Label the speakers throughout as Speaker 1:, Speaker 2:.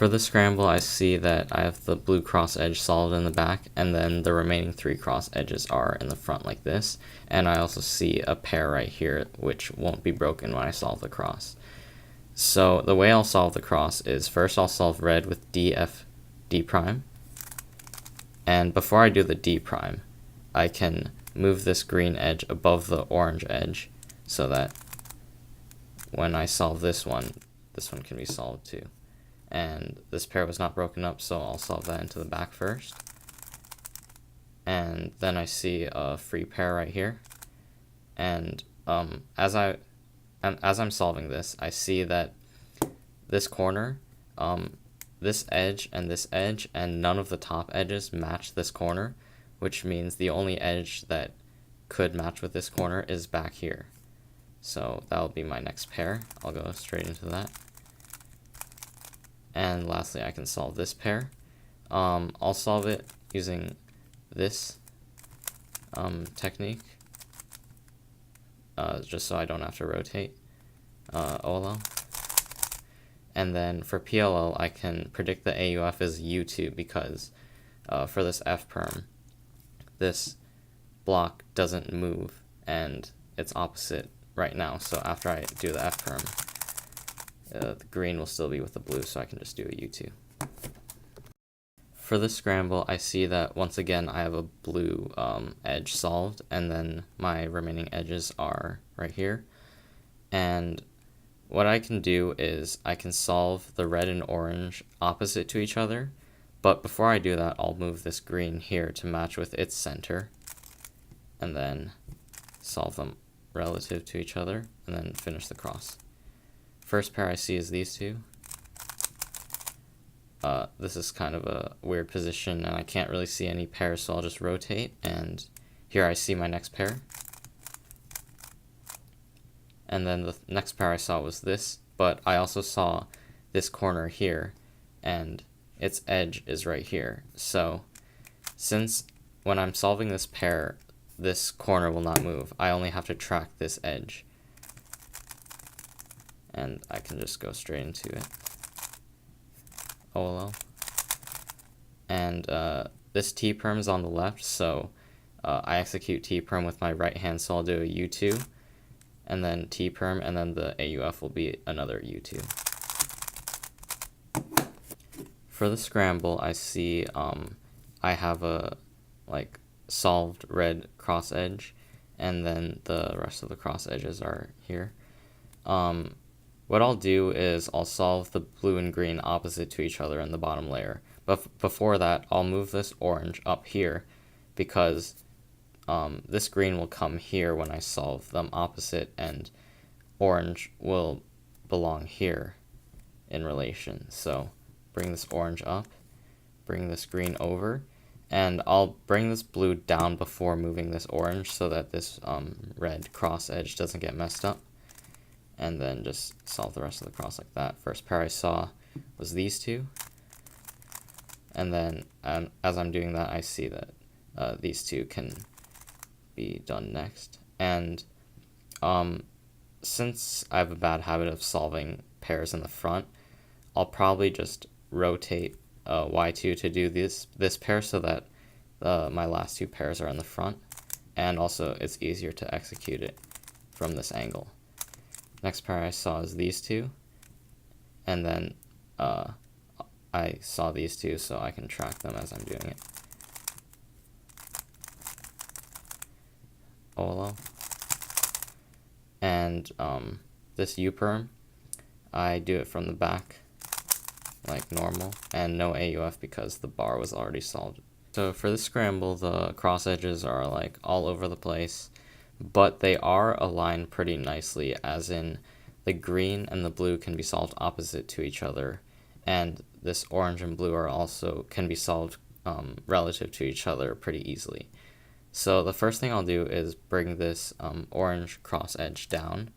Speaker 1: For the scramble, I see that I have the blue cross edge solved in the back, and then the remaining 3 cross edges are in the front like this. And I also see a pair right here, which won't be broken when I solve the cross. So the way I'll solve the cross is first I'll solve red with D, F, D prime. And before I do the D prime, I can move this green edge above the orange edge so that when I solve this one can be solved too. And this pair was not broken up, so I'll solve that into the back first. And then I see a free pair right here. And as I'm solving this, I see that this corner, this edge, and none of the top edges match this corner, which means the only edge that could match with this corner is back here. So that'll be my next pair. I'll go straight into that. And lastly, I can solve this pair. I'll solve it using this technique, just so I don't have to rotate OLL. And then for PLL, I can predict the AUF as U2 because for this F perm, this block doesn't move and it's opposite right now. So after I do the F perm, the green will still be with the blue, so I can just do a U2. For the scramble, I see that once again I have a blue edge solved, and then my remaining edges are right here. And what I can do is I can solve the red and orange opposite to each other, but before I do that, I'll move this green here to match with its center, and then solve them relative to each other, and then finish the cross. First pair I see is these two. This is kind of a weird position and I can't really see any pairs, so I'll just rotate, and here I see my next pair. And then the next pair I saw was this, but I also saw this corner here and its edge is right here. So since when I'm solving this pair, this corner will not move, I only have to track this edge. And I can just go straight into it. OLL. And this T perm is on the left, so I execute T perm with my right hand, so I'll do a U2, and then T perm, and then the AUF will be another U2. For the scramble, I see I have a solved red cross edge, and then the rest of the cross edges are here. What I'll do is I'll solve the blue and green opposite to each other in the bottom layer. But before that, I'll move this orange up here because this green will come here when I solve them opposite, and orange will belong here in relation. So bring this orange up, bring this green over, and I'll bring this blue down before moving this orange so that this red cross edge doesn't get messed up. And then just solve the rest of the cross like that. First pair I saw was these two. And then as I'm doing that, I see that these two can be done next. And since I have a bad habit of solving pairs in the front, I'll probably just rotate Y2 to do this pair so that my last two pairs are in the front. And also it's easier to execute it from this angle. Next pair I saw is these two, and then I saw these two, so I can track them as I'm doing it. OLL. And this U perm, I do it from the back like normal, and no AUF because the bar was already solved. So for the scramble, the cross edges are like all over the place, but they are aligned pretty nicely, as in the green and the blue can be solved opposite to each other, and this orange and blue are also can be solved relative to each other pretty easily. So the first thing I'll do is bring this orange cross edge down,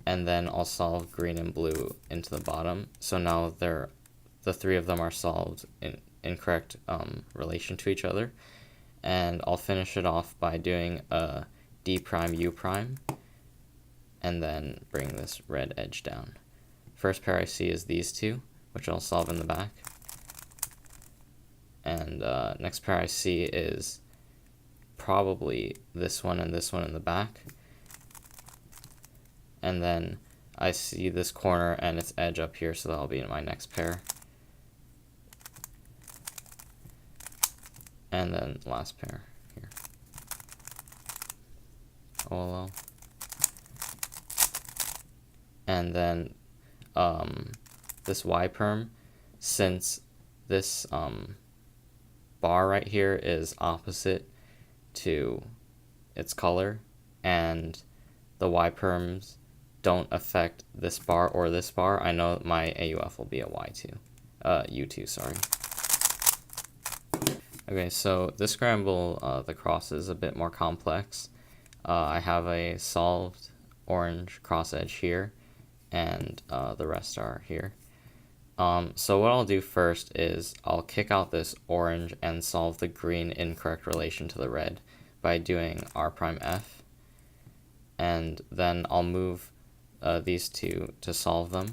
Speaker 1: and then I'll solve green and blue into the bottom. So now the three of them are solved in correct relation to each other, and I'll finish it off by doing a D prime U prime, and then bring this red edge down. First pair I see is these two, which I'll solve in the back. And next pair I see is probably this one and this one in the back. And then I see this corner and its edge up here, so that'll be in my next pair. And then last pair here. OLL. And then this Y perm, since this bar right here is opposite to its color, and the Y perms don't affect this bar or this bar, I know my AUF will be a Y2. U2, sorry. Okay, so this scramble, the cross is a bit more complex. I have a solved orange cross edge here, and the rest are here. So what I'll do first is I'll kick out this orange and solve the green incorrect relation to the red by doing R prime F, and then I'll move these two to solve them.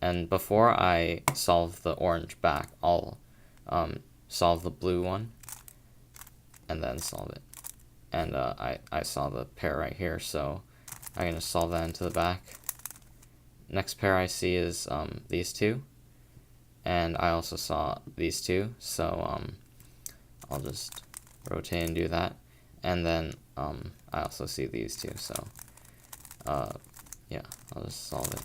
Speaker 1: And before I solve the orange back, I'll solve the blue one and then solve it. And I saw the pair right here, so I'm going to solve that into the back. Next pair I see is these two, and I also saw these two, so I'll just rotate and do that. And then I also see these two, so yeah, I'll just solve it.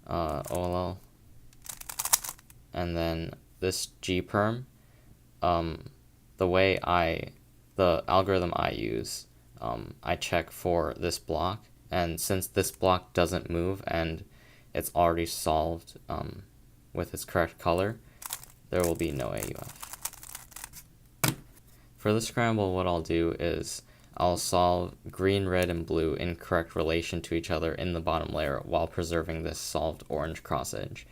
Speaker 1: OLL. And then this G perm, the algorithm I use, I check for this block, and since this block doesn't move and it's already solved with its correct color, there will be no AUF. For the scramble, what I'll do is I'll solve green, red, and blue in correct relation to each other in the bottom layer while preserving this solved orange cross edge.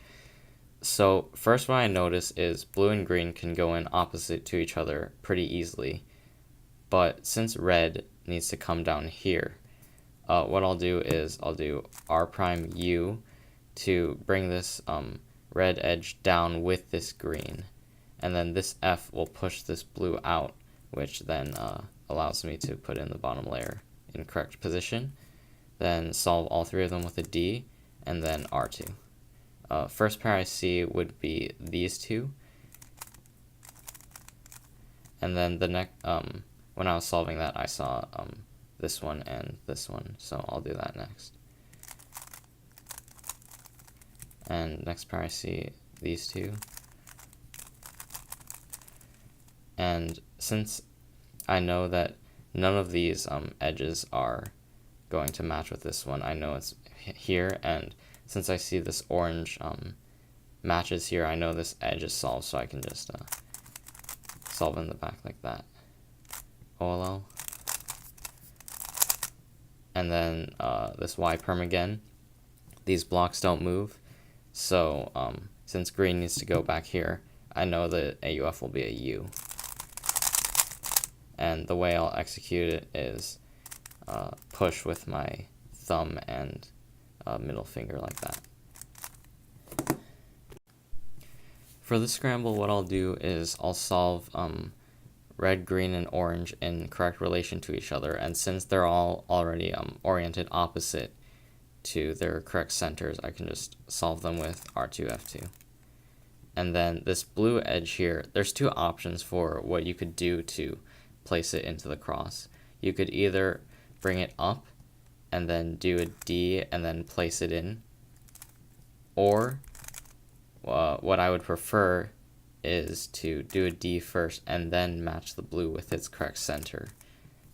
Speaker 1: So first what I notice is blue and green can go in opposite to each other pretty easily, but since red needs to come down here, what I'll do is I'll do R prime U to bring this red edge down with this green, and then this F will push this blue out, which then allows me to put in the bottom layer in correct position, then solve all three of them with a D, and then R2. First pair I see would be these two, and then the next, when I was solving that, I saw this one and this one, so I'll do that next. And next pair I see these two, and since I know that none of these edges are going to match with this one, I know it's here, and since I see this orange matches here, I know this edge is solved, so I can just solve in the back like that. OLL. And then this Y perm again. These blocks don't move, so since green needs to go back here, I know the AUF will be a U. And the way I'll execute it is push with my thumb and middle finger like that. For the scramble, what I'll do is I'll solve red, green, and orange in correct relation to each other, and since they're all already oriented opposite to their correct centers, I can just solve them with R2, F2. And then this blue edge here, there's two options for what you could do to place it into the cross. You could either bring it up and then do a D and then place it in, or what I would prefer is to do a D first and then match the blue with its correct center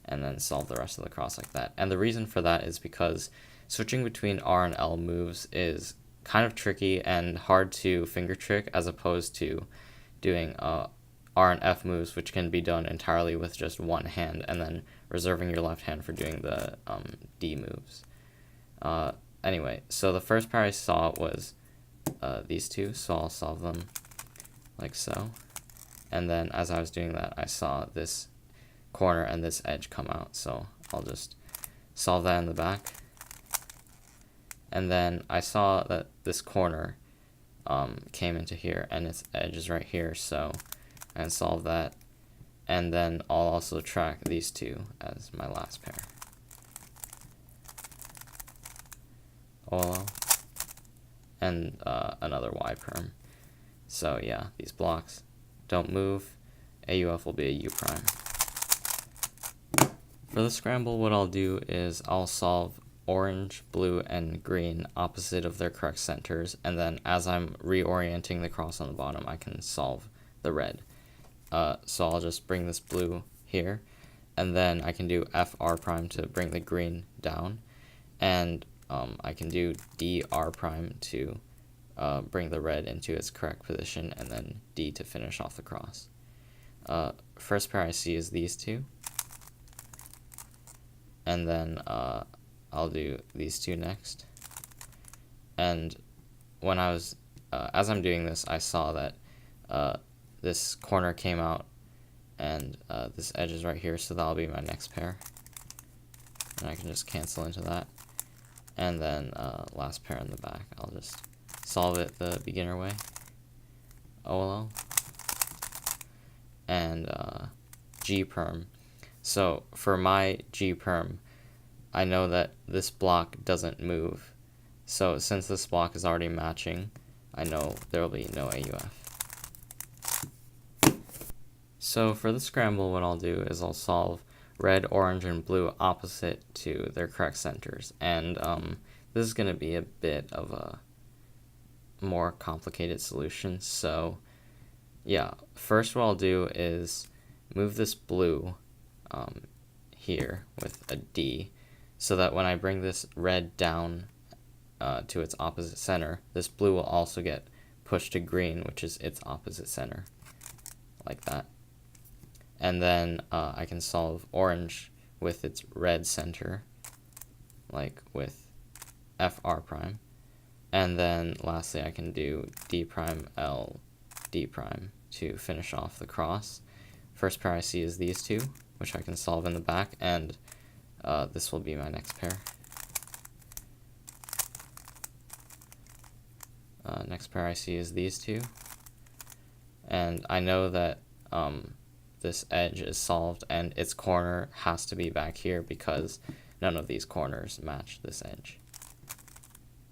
Speaker 1: and then solve the rest of the cross like that. And the reason for that is because switching between R and L moves is kind of tricky and hard to finger trick, as opposed to doing R and F moves, which can be done entirely with just one hand and then reserving your left hand for doing the D moves. Anyway, so the first pair I saw was these two, so I'll solve them like so. And then as I was doing that, I saw this corner and this edge come out, so I'll just solve that in the back. And then I saw that this corner came into here, and its edge is right here, so I can solve that. And then I'll also track these two as my last pair. OLL. And another Y perm. So yeah, these blocks don't move. AUF will be a U prime. For the scramble, what I'll do is I'll solve orange, blue, and green opposite of their correct centers, and then as I'm reorienting the cross on the bottom, I can solve the red. So I'll just bring this blue here, and then I can do FR prime to bring the green down, and I can do DR prime to bring the red into its correct position, and then D to finish off the cross. First pair I see is these two, and then I'll do these two next. And when I was, as I'm doing this, I saw that this corner came out, and this edge is right here, so that'll be my next pair. And I can just cancel into that. And then last pair in the back, I'll just solve it the beginner way. OLL. And G perm. So for my G perm, I know that this block doesn't move. So since this block is already matching, I know there will be no AUF. So for the scramble, what I'll do is I'll solve red, orange, and blue opposite to their correct centers. And this is going to be a bit of a more complicated solution. So yeah, first what I'll do is move this blue here with a D, so that when I bring this red down to its opposite center, this blue will also get pushed to green, which is its opposite center, like that. And then I can solve orange with its red center, like with FR prime. And then lastly, I can do D prime L D prime to finish off the cross. First pair I see is these two, which I can solve in the back, and this will be my next pair. Next pair I see is these two, and I know that this edge is solved, and its corner has to be back here because none of these corners match this edge.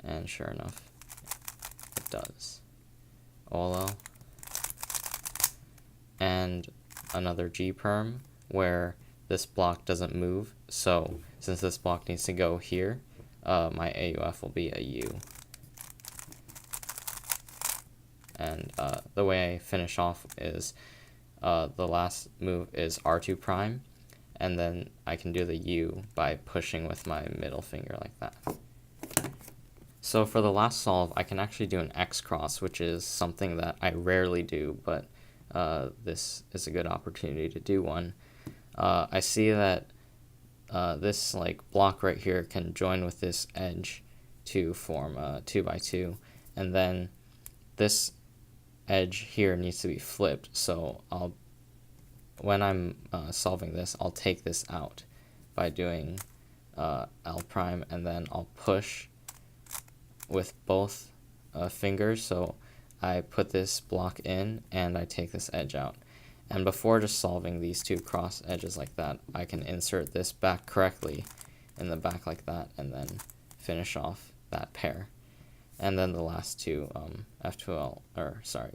Speaker 1: And sure enough, it does. OLL. And another G perm where this block doesn't move, so since this block needs to go here, my AUF will be a U. And the way I finish off is the last move is R2 prime, and then I can do the U by pushing with my middle finger like that. So for the last solve, I can actually do an X cross, which is something that I rarely do, but this is a good opportunity to do one. I see that this block right here can join with this edge to form a 2x2, and then this edge here needs to be flipped. So when I'm solving this, I'll take this out by doing L prime, and then I'll push with both fingers. So I put this block in and I take this edge out. And before just solving these two cross edges like that, I can insert this back correctly in the back like that, and then finish off that pair. And then the last two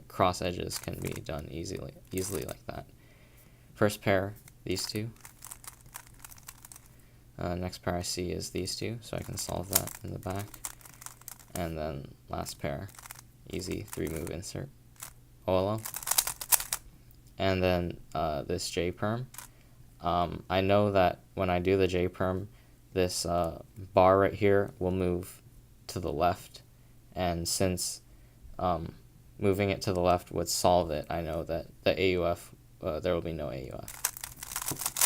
Speaker 1: cross edges can be done easily like that. First pair, these two. Next pair I see is these two, so I can solve that in the back. And then last pair, easy 3-move insert. OLL. And then this J perm. I know that when I do the J perm, this bar right here will move to the left, and since moving it to the left would solve it, I know that the AUF, there will be no AUF.